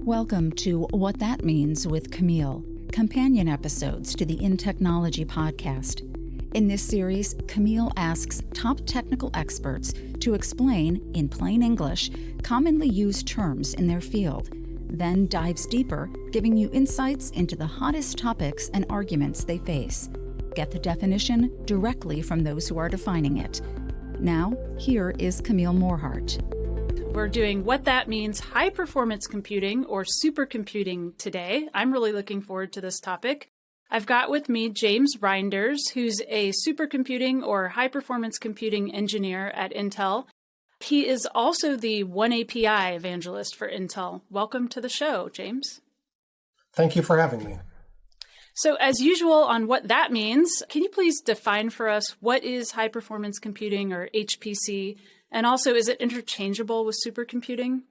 Welcome to What That Means with Camille, companion episodes to the InTechnology podcast. In this series, Camille asks top technical experts to explain, in plain English, commonly used terms in their field, then dives deeper, giving you insights into the hottest topics and arguments they face. Get the definition directly from those who are defining it. Now, here is Camille Morhart. We're doing What That Means high-performance computing or supercomputing today. I'm really looking forward to this topic. I've got with me James Reinders, who's a supercomputing or high-performance computing engineer at Intel. He is also the OneAPI evangelist for Intel. Welcome to the show, James. Thank you for having me. So as usual on What That Means, can you please define for us what is high-performance computing or HPC? And also, is it interchangeable with supercomputing?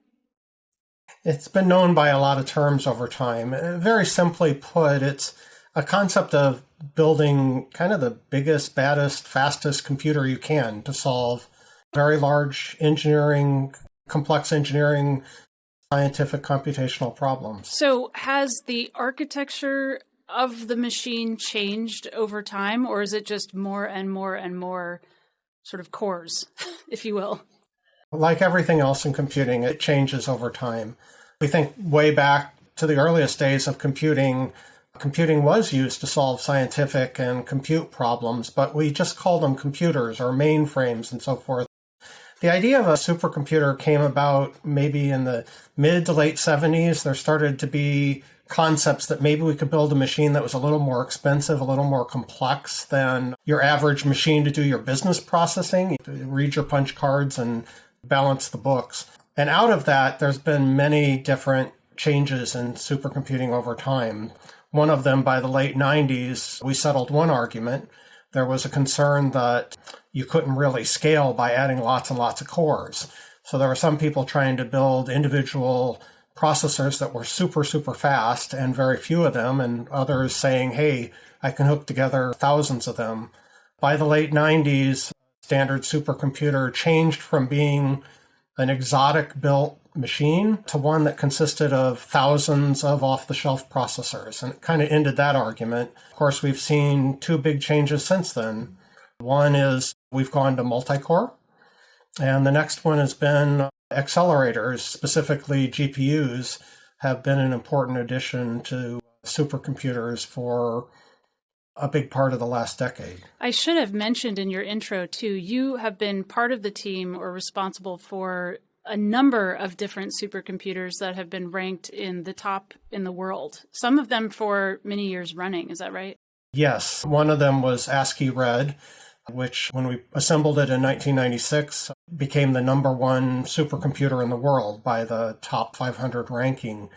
It's been known by a lot of terms over time. Very simply put, it's a concept of building kind of the biggest, baddest, fastest computer you can to solve very large engineering, complex engineering, scientific computational problems. So has the architecture of the machine changed over time, or is it just more and more and more sort of cores, if you will? Like everything else in computing, it changes over time. We think way back to the earliest days of computing was used to solve scientific and compute problems, but we just called them computers or mainframes and so forth. The idea of a supercomputer came about maybe in the mid to late 70s. There started to be concepts that maybe we could build a machine that was a little more expensive, a little more complex than your average machine to do your business processing, to read your punch cards and balance the books. And out of that, there's been many different changes in supercomputing over time. One of them, by the late 90s, we settled one argument. There was a concern that you couldn't really scale by adding lots and lots of cores. So there were some people trying to build individual processors that were super, super fast and very few of them, and others saying, hey, I can hook together thousands of them. By the late 90s, standard supercomputer changed from being an exotic built machine to one that consisted of thousands of off-the-shelf processors, and it kind of ended that argument. Of course, we've seen two big changes since then. One is we've gone to multi-core, and the next one has been accelerators, specifically GPUs, have been an important addition to supercomputers for a big part of the last decade. I should have mentioned in your intro, too, you have been part of the team or responsible for a number of different supercomputers that have been ranked in the top in the world, some of them for many years running. Is that right? Yes. One of them was ASCII Red, which, when we assembled it in 1996, became the number one supercomputer in the world by the top 500 ranking.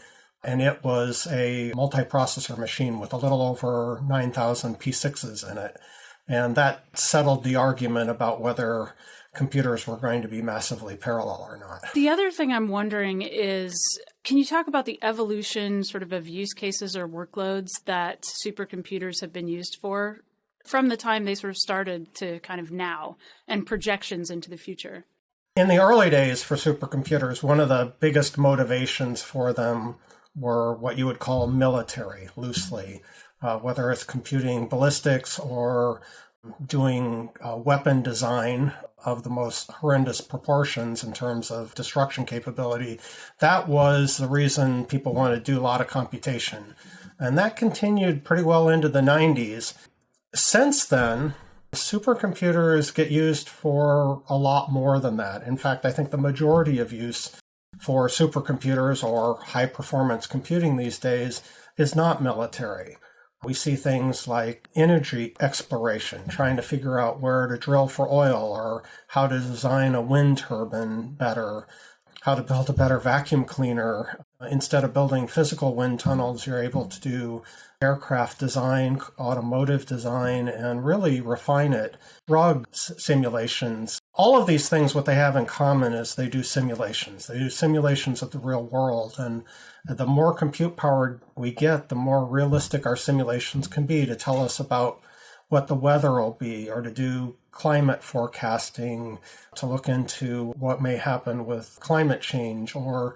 And it was a multiprocessor machine with a little over 9,000 P6s in it. And that settled the argument about whether computers were going to be massively parallel or not. The other thing I'm wondering is, can you talk about the evolution sort of use cases or workloads that supercomputers have been used for from the time they sort of started to kind of now, and projections into the future? In the early days for supercomputers, one of the biggest motivations for them were what you would call military, loosely, whether it's computing ballistics or doing weapon design of the most horrendous proportions in terms of destruction capability. That was the reason people wanted to do a lot of computation. And that continued pretty well into the 90s. Since then, supercomputers get used for a lot more than that. In fact, I think the majority of use for supercomputers or high-performance computing these days is not military. We see things like energy exploration, trying to figure out where to drill for oil or how to design a wind turbine better, how to build a better vacuum cleaner. Instead of building physical wind tunnels, you're able to do aircraft design, automotive design, and really refine it. Drug simulations. All of these things, what they have in common is they do simulations. They do simulations of the real world. And the more compute powered we get, the more realistic our simulations can be to tell us about what the weather will be, or to do climate forecasting, to look into what may happen with climate change, or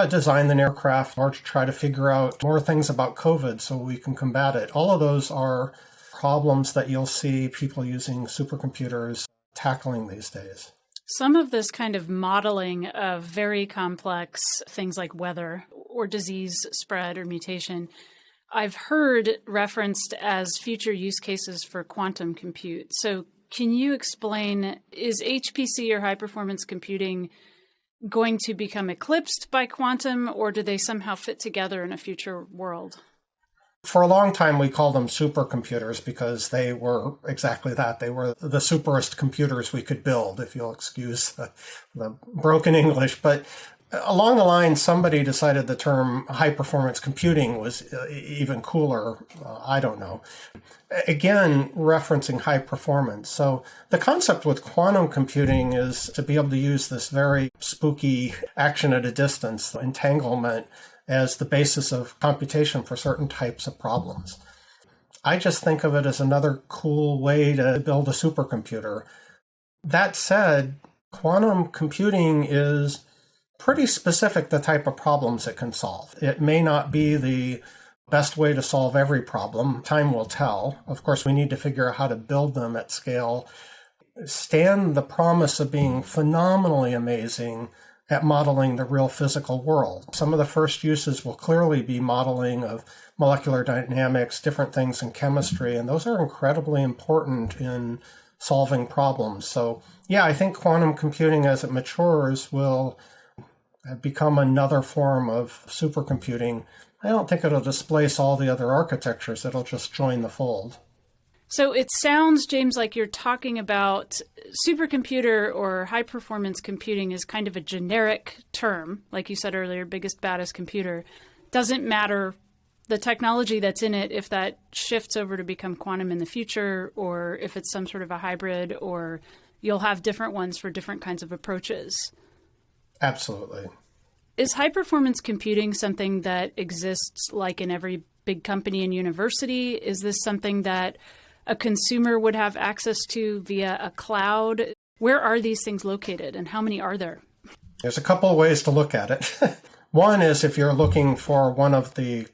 design an aircraft, or to try to figure out more things about COVID so we can combat it. All of those are problems that you'll see people using supercomputers tackling these days. Some of this kind of modeling of very complex things like weather or disease spread or mutation, I've heard referenced as future use cases for quantum compute. So can you explain, is HPC or high performance computing going to become eclipsed by quantum, or do they somehow fit together in a future world? For a long time, we called them supercomputers because they were exactly that. They were the superest computers we could build, if you'll excuse the broken English. But along the line, somebody decided the term high-performance computing was even cooler. I don't know. Again, referencing high performance. So the concept with quantum computing is to be able to use this very spooky action at a distance, entanglement, as the basis of computation for certain types of problems. I just think of it as another cool way to build a supercomputer. That said, quantum computing is pretty specific the type of problems it can solve. It may not be the best way to solve every problem. Time will tell. Of course, we need to figure out how to build them at scale. Stand the promise of being phenomenally amazing at modeling the real physical world. Some of the first uses will clearly be modeling of molecular dynamics, different things in chemistry, and those are incredibly important in solving problems. So yeah, I think quantum computing as it matures will become another form of supercomputing. I don't think it'll displace all the other architectures. It'll just join the fold. So it sounds, James, like you're talking about supercomputer or high-performance computing is kind of a generic term. Like you said earlier, biggest, baddest computer. Doesn't matter the technology that's in it if that shifts over to become quantum in the future, or if it's some sort of a hybrid, or you'll have different ones for different kinds of approaches. Absolutely. Is high-performance computing something that exists like in every big company and university? Is this something that a consumer would have access to via a cloud? Where are these things located and how many are there? There's a couple of ways to look at it. One is if you're looking for one of the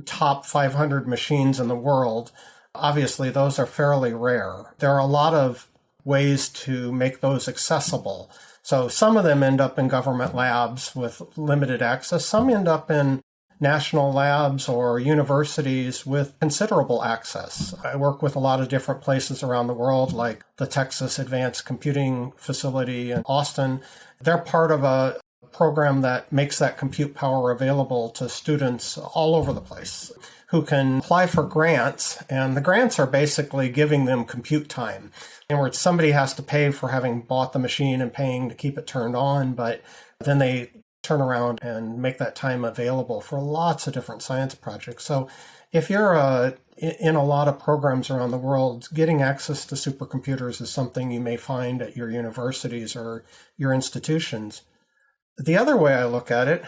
top 500 machines in the world, obviously those are fairly rare. There are a lot of ways to make those accessible. So some of them end up in government labs with limited access. Some end up in national labs or universities with considerable access. I work with a lot of different places around the world, like the Texas Advanced Computing Facility in Austin. They're part of a program that makes that compute power available to students all over the place who can apply for grants, and the grants are basically giving them compute time. In other words, somebody has to pay for having bought the machine and paying to keep it turned on, but then they turn around and make that time available for lots of different science projects. So if you're in a lot of programs around the world, getting access to supercomputers is something you may find at your universities or your institutions. The other way I look at it,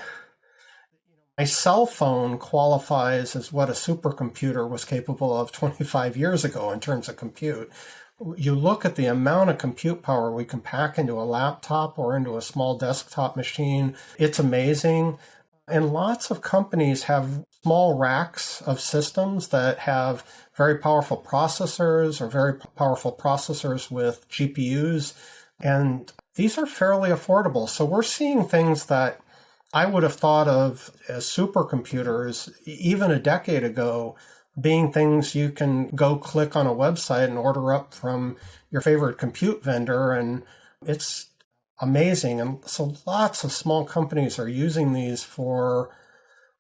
my cell phone qualifies as what a supercomputer was capable of 25 years ago in terms of compute. You look at the amount of compute power we can pack into a laptop or into a small desktop machine. It's amazing. And lots of companies have small racks of systems that have very powerful processors or very powerful processors with GPUs. And these are fairly affordable. So we're seeing things that I would have thought of as supercomputers even a decade ago being things you can go click on a website and order up from your favorite compute vendor. And it's amazing. And so lots of small companies are using these for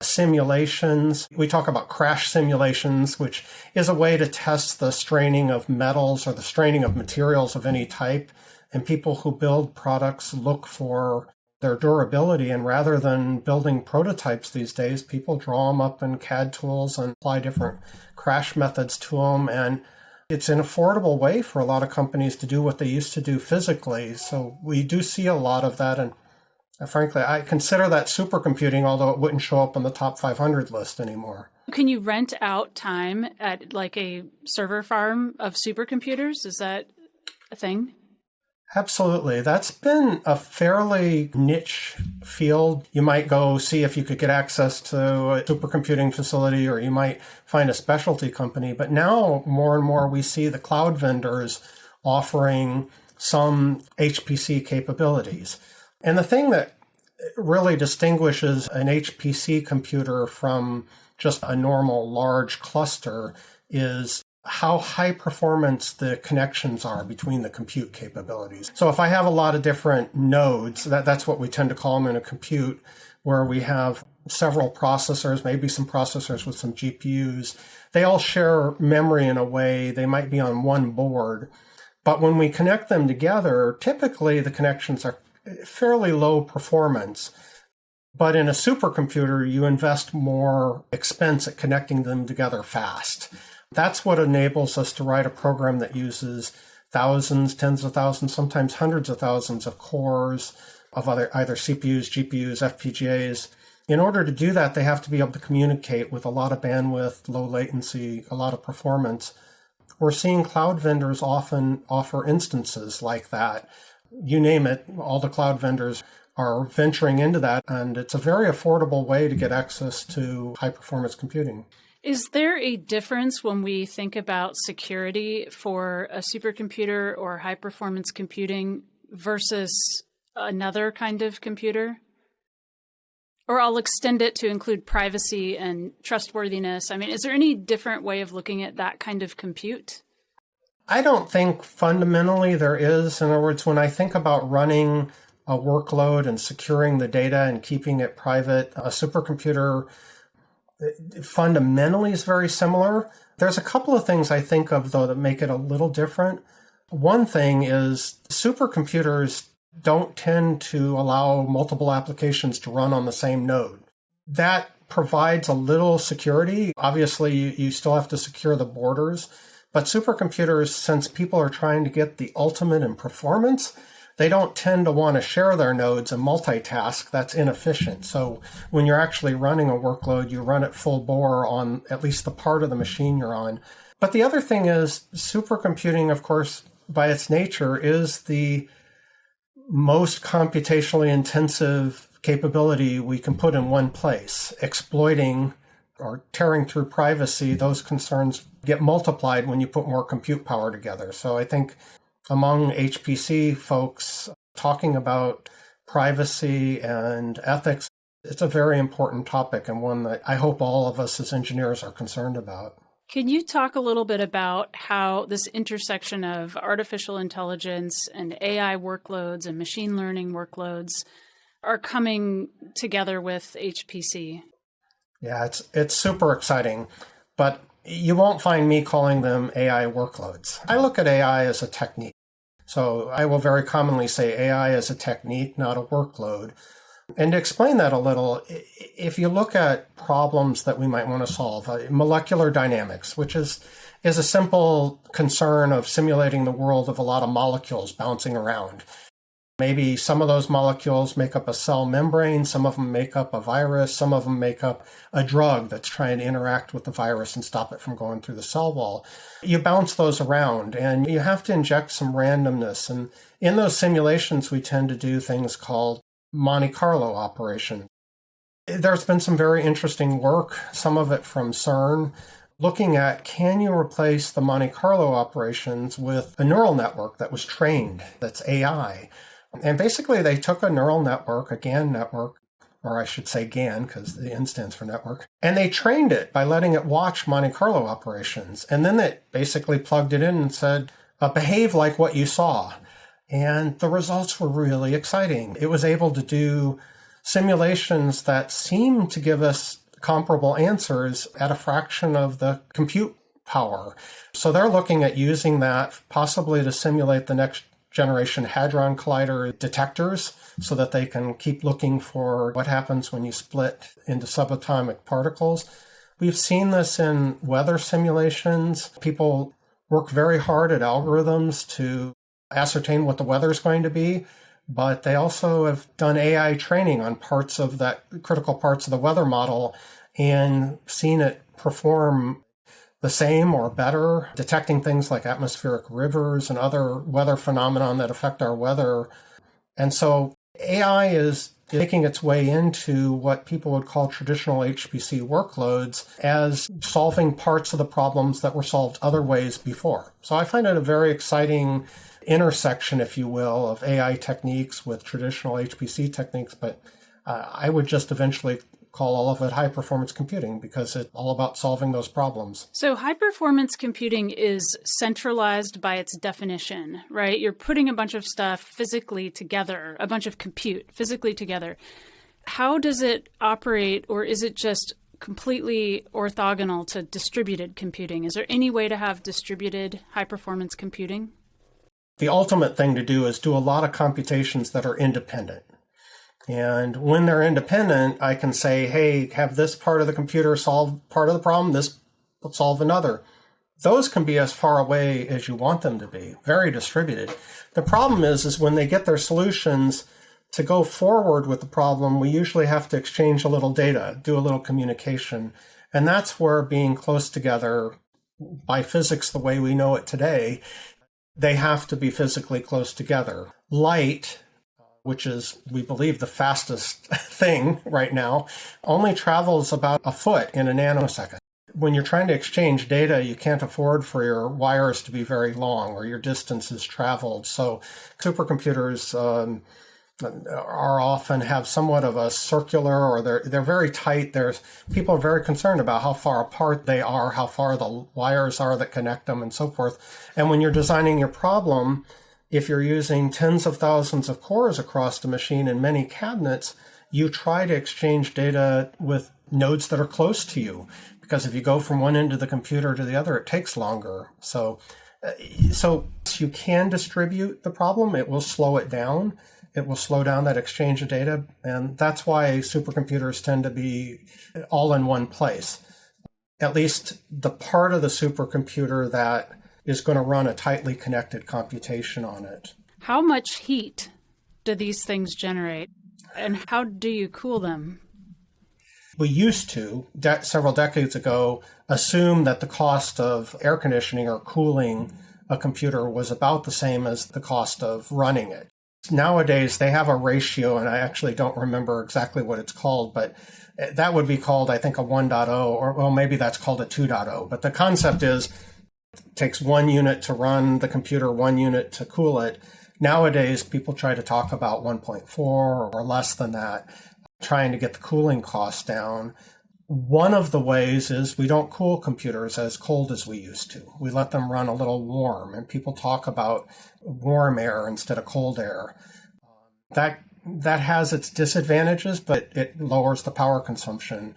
simulations. We talk about crash simulations, which is a way to test the straining of metals or the straining of materials of any type. And people who build products look for their durability. And rather than building prototypes these days, people draw them up in CAD tools and apply different crash methods to them. And it's an affordable way for a lot of companies to do what they used to do physically. So we do see a lot of that. And Frankly, I consider that supercomputing, although it wouldn't show up on the top 500 list anymore. Can you rent out time at like a server farm of supercomputers? Is that a thing? Absolutely. That's been a fairly niche field. You might go see if you could get access to a supercomputing facility, or you might find a specialty company. But now more and more we see the cloud vendors offering some HPC capabilities. And the thing that really distinguishes an HPC computer from just a normal large cluster is how high performance the connections are between the compute capabilities. So if I have a lot of different nodes, that's what we tend to call them in a compute, where we have several processors, maybe some processors with some GPUs. They all share memory in a way. They might be on one board. But when we connect them together, typically the connections are fairly low performance. But in a supercomputer, you invest more expense at connecting them together fast. That's what enables us to write a program that uses thousands, tens of thousands, sometimes hundreds of thousands of cores of either CPUs, GPUs, FPGAs. In order to do that, they have to be able to communicate with a lot of bandwidth, low latency, a lot of performance. We're seeing cloud vendors often offer instances like that. You name it, all the cloud vendors are venturing into that, and it's a very affordable way to get access to high-performance computing. Is there a difference when we think about security for a supercomputer or high-performance computing versus another kind of computer? Or I'll extend it to include privacy and trustworthiness. I mean, is there any different way of looking at that kind of compute? I don't think fundamentally there is. In other words, when I think about running a workload and securing the data and keeping it private, a supercomputer fundamentally is very similar. There's a couple of things I think of, though, that make it a little different. One thing is supercomputers don't tend to allow multiple applications to run on the same node. That provides a little security. Obviously, you still have to secure the borders, but supercomputers, since people are trying to get the ultimate in performance, they don't tend to want to share their nodes and multitask. That's inefficient. So when you're actually running a workload, you run it full bore on at least the part of the machine you're on. But the other thing is supercomputing, of course, by its nature, is the most computationally intensive capability we can put in one place. Exploiting or tearing through privacy, those concerns get multiplied when you put more compute power together. So I think among HPC folks, talking about privacy and ethics, it's a very important topic and one that I hope all of us as engineers are concerned about. Can you talk a little bit about how this intersection of artificial intelligence and AI workloads and machine learning workloads are coming together with HPC? Yeah, it's super exciting, but you won't find me calling them AI workloads. I look at AI as a technique. So I will very commonly say AI is a technique, not a workload. And to explain that a little, if you look at problems that we might want to solve, molecular dynamics, which is a simple concern of simulating the world of a lot of molecules bouncing around. Maybe some of those molecules make up a cell membrane, some of them make up a virus, some of them make up a drug that's trying to interact with the virus and stop it from going through the cell wall. You bounce those around and you have to inject some randomness. And in those simulations, we tend to do things called Monte Carlo operations. There's been some very interesting work, some of it from CERN, looking at can you replace the Monte Carlo operations with a neural network that was trained, that's AI. And basically, they took a neural network, a GAN network, or I should say GAN because the N stands for network, and they trained it by letting it watch Monte Carlo operations. And then it basically plugged it in and said, behave like what you saw. And the results were really exciting. It was able to do simulations that seemed to give us comparable answers at a fraction of the compute power. So they're looking at using that possibly to simulate the next generation Hadron Collider detectors so that they can keep looking for what happens when you split into subatomic particles. We've seen this in weather simulations. People work very hard at algorithms to ascertain what the weather is going to be, but they also have done AI training on parts of that critical parts of the weather model and seen it perform the same or better, detecting things like atmospheric rivers and other weather phenomena that affect our weather. And so AI is making its way into what people would call traditional HPC workloads as solving parts of the problems that were solved other ways before. So I find it a very exciting intersection, if you will, of AI techniques with traditional HPC techniques, but I would just eventually call all of it high-performance computing because it's all about solving those problems. So high-performance computing is centralized by its definition, right? You're putting a bunch of stuff physically together, a bunch of compute physically together. How does it operate, or is it just completely orthogonal to distributed computing? Is there any way to have distributed high-performance computing? The ultimate thing to do is do a lot of computations that are independent. And when they're independent, I can say, hey, have this part of the computer solve part of the problem, this will solve another. Those can be as far away as you want them to be, very distributed. The problem is when they get their solutions to go forward with the problem, we usually have to exchange a little data, do a little communication. And that's where being close together by physics the way we know it today, they have to be physically close together. Light, which is, we believe, the fastest thing right now, only travels about a foot in a nanosecond. When you're trying to exchange data, you can't afford for your wires to be very long or your distances traveled. So supercomputers are often have somewhat of a circular, or they're very tight. People are very concerned about how far apart they are, how far the wires are that connect them, and so forth. And when you're designing your problem, if you're using tens of thousands of cores across the machine in many cabinets, you try to exchange data with nodes that are close to you, because if you go from one end of the computer to the other, it takes longer. So you can distribute the problem. It will slow it down. It will slow down that exchange of data. And that's why supercomputers tend to be all in one place. At least the part of the supercomputer that is going to run a tightly connected computation on it. How much heat do these things generate, and how do you cool them? We used to, several decades ago, assume that the cost of air conditioning or cooling a computer was about the same as the cost of running it. Nowadays, they have a ratio, and I actually don't remember exactly what it's called, but that would be called, I think, a 1.0, or well, maybe that's called a 2.0. But the concept is, it takes 1 unit to run the computer, 1 unit to cool it. Nowadays, people try to talk about 1.4 or less than that, trying to get the cooling costs down. One of the ways is we don't cool computers as cold as we used to. We let them run a little warm, and people talk about warm air instead of cold air. That has its disadvantages, but it lowers the power consumption.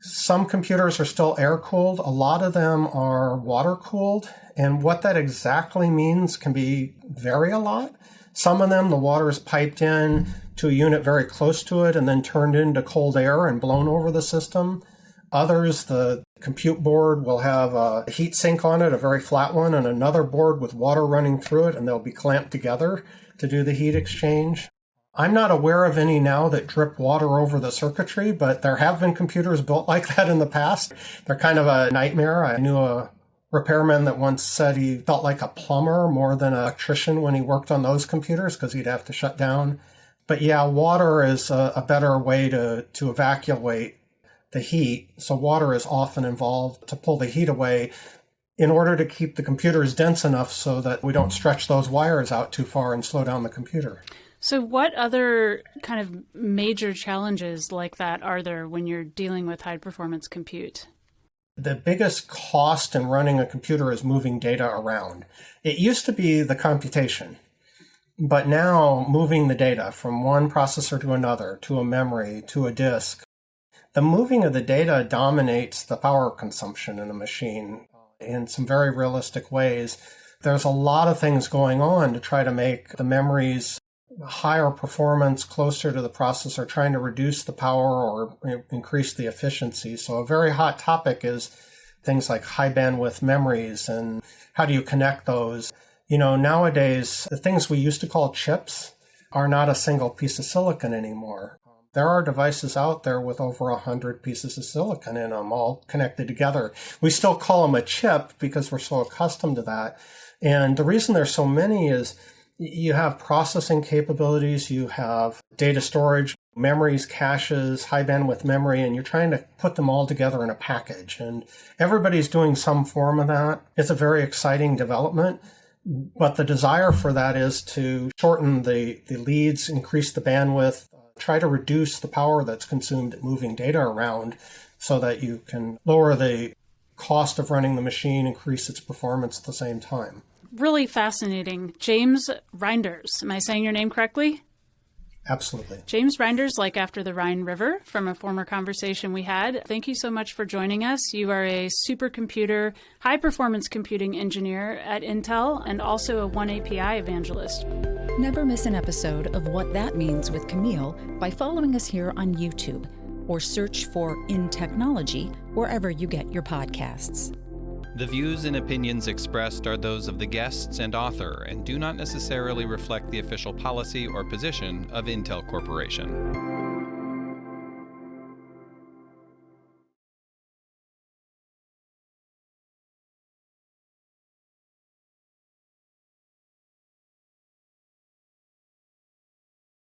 Some computers are still air-cooled. A lot of them are water-cooled. And what that exactly means can vary a lot. Some of them, the water is piped in to a unit very close to it and then turned into cold air and blown over the system. Others, the compute board will have a heat sink on it, a very flat one, and another board with water running through it, and they'll be clamped together to do the heat exchange. I'm not aware of any now that drip water over the circuitry, but there have been computers built like that in the past. They're kind of a nightmare. I knew a repairman that once said he felt like a plumber more than an electrician when he worked on those computers because he'd have to shut down. But yeah, water is a better way to evacuate the heat. So water is often involved to pull the heat away in order to keep the computers dense enough so that we don't stretch those wires out too far and slow down the computer. So what other kind of major challenges like that are there when you're dealing with high-performance compute? The biggest cost in running a computer is moving data around. It used to be the computation, but now moving the data from one processor to another, to a memory, to a disk, the moving of the data dominates the power consumption in a machine in some very realistic ways. There's a lot of things going on to try to make the memories higher performance, closer to the processor, trying to reduce the power or increase the efficiency. So a very hot topic is things like high bandwidth memories and how do you connect those? Nowadays, the things we used to call chips are not a single piece of silicon anymore. There are devices out there with over 100 pieces of silicon in them, all connected together. We still call them a chip because we're so accustomed to that. And the reason there's so many is you have processing capabilities, you have data storage, memories, caches, high bandwidth memory, and you're trying to put them all together in a package. And everybody's doing some form of that. It's a very exciting development. But the desire for that is to shorten the leads, increase the bandwidth, try to reduce the power that's consumed at moving data around so that you can lower the cost of running the machine, increase its performance at the same time. Really fascinating. James Reinders. Am I saying your name correctly? Absolutely. James Reinders, like after the Rhine River, from a former conversation we had. Thank you so much for joining us. You are a supercomputer, high-performance computing engineer at Intel and also a OneAPI evangelist. Never miss an episode of What That Means with Camille by following us here on YouTube or search for InTechnology wherever you get your podcasts. The views and opinions expressed are those of the guests and author and do not necessarily reflect the official policy or position of Intel Corporation.